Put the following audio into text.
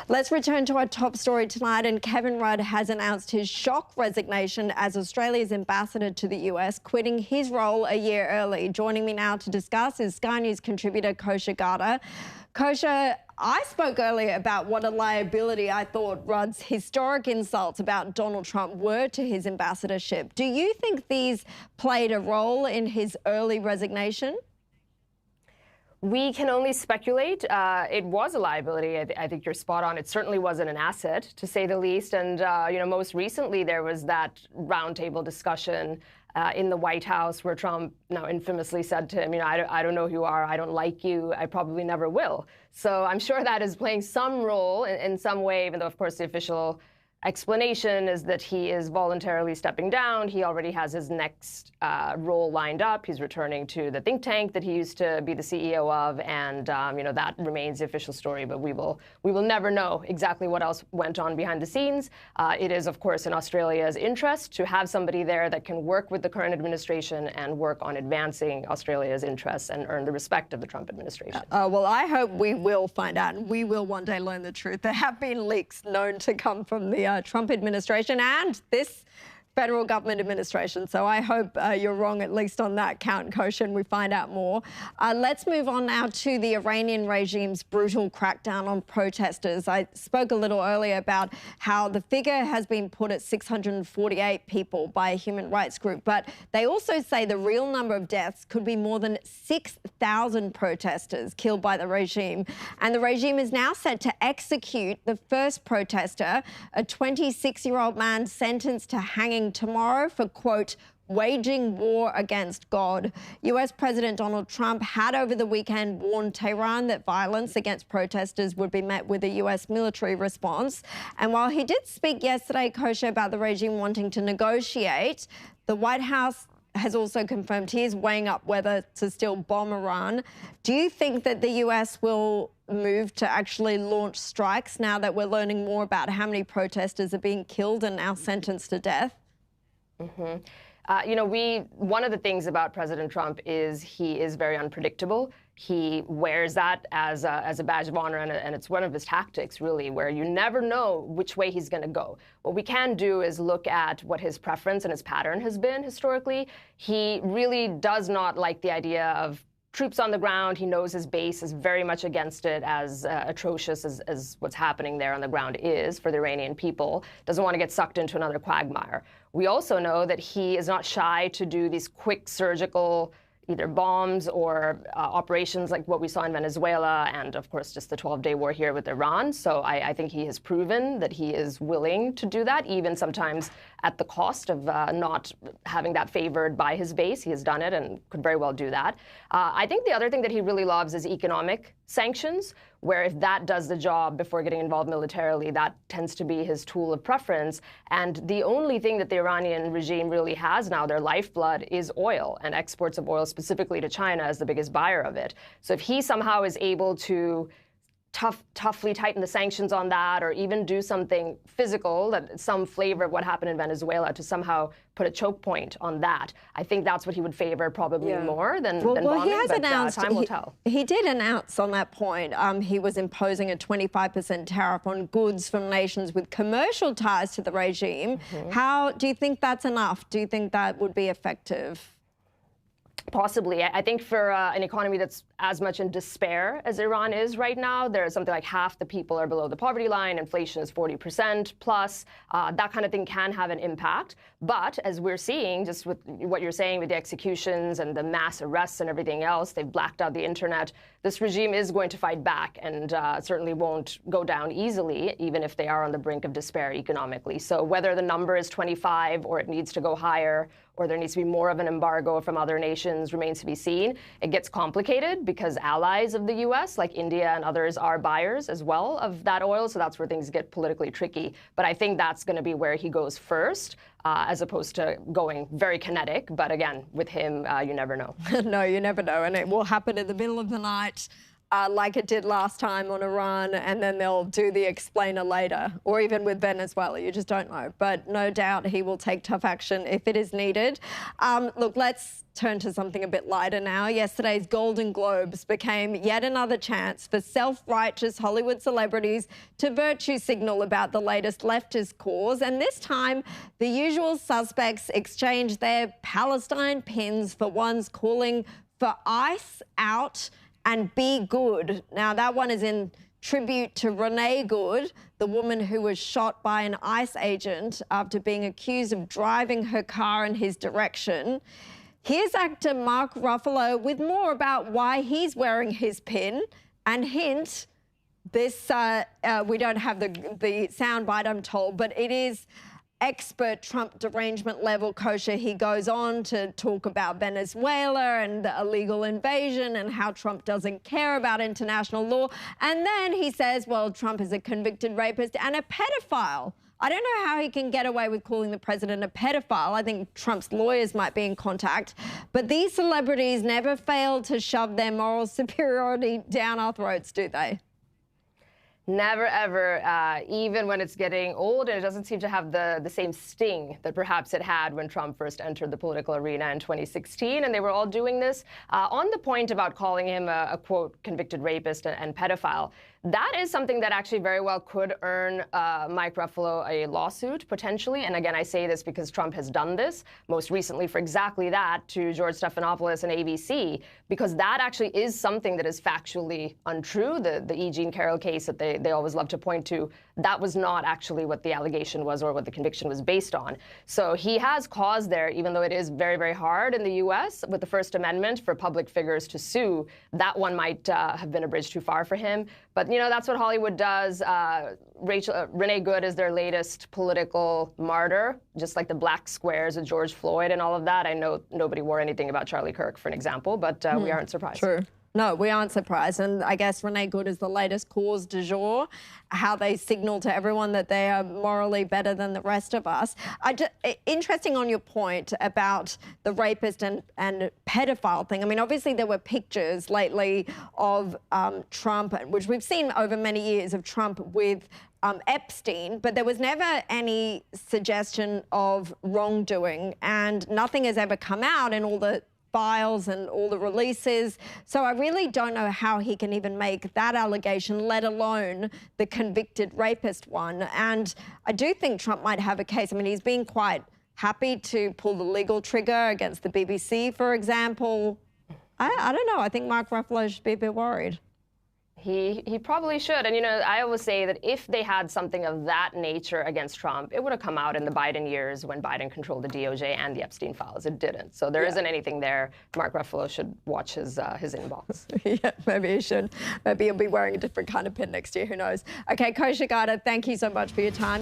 Let's return to our top story tonight, and Kevin Rudd has announced his shock resignation as Australia's ambassador to the US, quitting his role a year early. Joining me now to discuss is Sky News contributor Kosha Gada. Kosha, I spoke earlier about what a liability I thought Rudd's historic insults about Donald Trump were to his ambassadorship. Do you think these played a role in his early resignation? We can only speculate. It was a liability. I think you're spot on. It certainly wasn't an asset, to say the least. And, most recently there was that roundtable discussion in the White House where Trump now infamously said to him, I don't know who you are. I don't like you. I probably never will. So I'm sure that is playing some role in some way, even though, of course, the official explanation is that he is voluntarily stepping down. He already has his next role lined up. He's returning to the think tank that he used to be the CEO of, and that remains the official story. But we will never know exactly what else went on behind the scenes. It is, of course, in Australia's interest to have somebody there that can work with the current administration and work on advancing Australia's interests and earn the respect of the Trump administration. Well, I hope we will find out, and we will one day learn the truth. There have been leaks known to come from the Trump administration and this federal government administration. So I hope you're wrong, at least on that count, Kosha, and we find out more. Let's move on now to the Iranian regime's brutal crackdown on protesters. I spoke a little earlier about how the figure has been put at 648 people by a human rights group, but they also say the real number of deaths could be more than 6,000 protesters killed by the regime. And the regime is now set to execute the first protester, a 26-year-old man sentenced to hanging tomorrow for, quote, waging war against God. US President Donald Trump had over the weekend warned Tehran that violence against protesters would be met with a US military response. And while he did speak yesterday, Kosha, about the regime wanting to negotiate, the White House has also confirmed he is weighing up whether to still bomb Iran. Do you think that the US will move to actually launch strikes now that we're learning more about how many protesters are being killed and now sentenced to death? One of the things about President Trump is he is very unpredictable. He wears that as a badge of honor, and it's one of his tactics, really, where you never know which way he's going to go. What we can do is look at what his preference and his pattern has been historically. He really does not like the idea of troops on the ground. He knows his base is very much against it, as atrocious as what's happening there on the ground is for the Iranian people. Doesn't want to get sucked into another quagmire. We also know that he is not shy to do these quick surgical either bombs or operations like what we saw in Venezuela, and of course just the 12-day war here with Iran. So I think he has proven that he is willing to do that, even sometimes at the cost of not having that favored by his base. He has done it and could very well do that. I think the other thing that he really loves is economic sanctions, where if that does the job before getting involved militarily, that tends to be his tool of preference. And the only thing that the Iranian regime really has now, their lifeblood, is oil, and exports of oil specifically to China is the biggest buyer of it. So if he somehow is able to toughly tighten the sanctions on that, or even do something physical, that some flavor of what happened in Venezuela, to somehow put a choke point on that, I think that's what he would favor probably more than bombing. He has announced, time will tell. He did announce on that point he was imposing a 25% tariff on goods from nations with commercial ties to the regime. How do you think that's enough? Do you think that would be effective? Possibly. I think for an economy that's as much in despair as Iran is right now, there's something like half the people are below the poverty line, inflation is 40% plus, that kind of thing can have an impact. But as we're seeing, just with what you're saying with the executions and the mass arrests and everything else, they've blacked out the internet. This regime is going to fight back, and certainly won't go down easily, even if they are on the brink of despair economically. So whether the number is 25 or it needs to go higher, or there needs to be more of an embargo from other nations, remains to be seen. It gets complicated because allies of the U.S., like India and others, are buyers as well of that oil, so that's where things get politically tricky. But I think that's going to be where he goes first, as opposed to going very kinetic. But again, with him, you never know. No, you never know, and it will happen in the middle of the night. like it did last time on Iran, and then they'll do the explainer later, or even with Venezuela. You just don't know. But no doubt he will take tough action if it is needed. Look, let's turn to something a bit lighter now. Yesterday's Golden Globes became yet another chance for self-righteous Hollywood celebrities to virtue signal about the latest leftist cause. And this time, the usual suspects exchanged their Palestine pins for ones calling for ICE out and be good. Now, that one is in tribute to Renee Good, the woman who was shot by an ICE agent after being accused of driving her car in his direction. Here's actor Mark Ruffalo with more about why he's wearing his pin. And hint, this, we don't have the soundbite, I'm told, but it is expert Trump derangement level. Kosha, he goes on to talk about Venezuela and the illegal invasion and how Trump doesn't care about international law. And then he says, well, Trump is a convicted rapist and a pedophile. I don't know how he can get away with calling the president a pedophile. I think Trump's lawyers might be in contact. But these celebrities never fail to shove their moral superiority down our throats, do they? Never, ever, even when it's getting old, and it doesn't seem to have the same sting that perhaps it had when Trump first entered the political arena in 2016, and they were all doing this. On the point about calling him a quote, convicted rapist and pedophile, that is something that actually very well could earn Mike Ruffalo a lawsuit, potentially. And again, I say this because Trump has done this, most recently for exactly that, to George Stephanopoulos and ABC, because that actually is something that is factually untrue. The E. Jean Carroll case that they always love to point to, that was not actually what the allegation was or what the conviction was based on. So he has cause there, even though it is very, very hard in the U.S. with the First Amendment for public figures to sue. That one might have been a bridge too far for him. But, you know, that's what Hollywood does. Renee Good is their latest political martyr, just like the black squares with George Floyd and all of that. I know nobody wore anything about Charlie Kirk, for an example, but we aren't surprised. True. No, we aren't surprised. And I guess Renee Good is the latest cause du jour, how they signal to everyone that they are morally better than the rest of us. Interesting on your point about the rapist and pedophile thing. I mean, obviously there were pictures lately of Trump, which we've seen over many years of Trump with Epstein, but there was never any suggestion of wrongdoing, and nothing has ever come out in all the files and all the releases. So I really don't know how he can even make that allegation, let alone the convicted rapist one. And I do think Trump might have a case. I mean, he's been quite happy to pull the legal trigger against the BBC, for example. I don't know. I think Mark Ruffalo should be a bit worried. He probably should. And, you know, I always say that if they had something of that nature against Trump, it would have come out in the Biden years when Biden controlled the DOJ and the Epstein files. It didn't. So there isn't anything there. Mark Ruffalo should watch his inbox. Yeah, maybe he should. Maybe he'll be wearing a different kind of pin next year. Who knows? Okay, Kosha Gada, thank you so much for your time.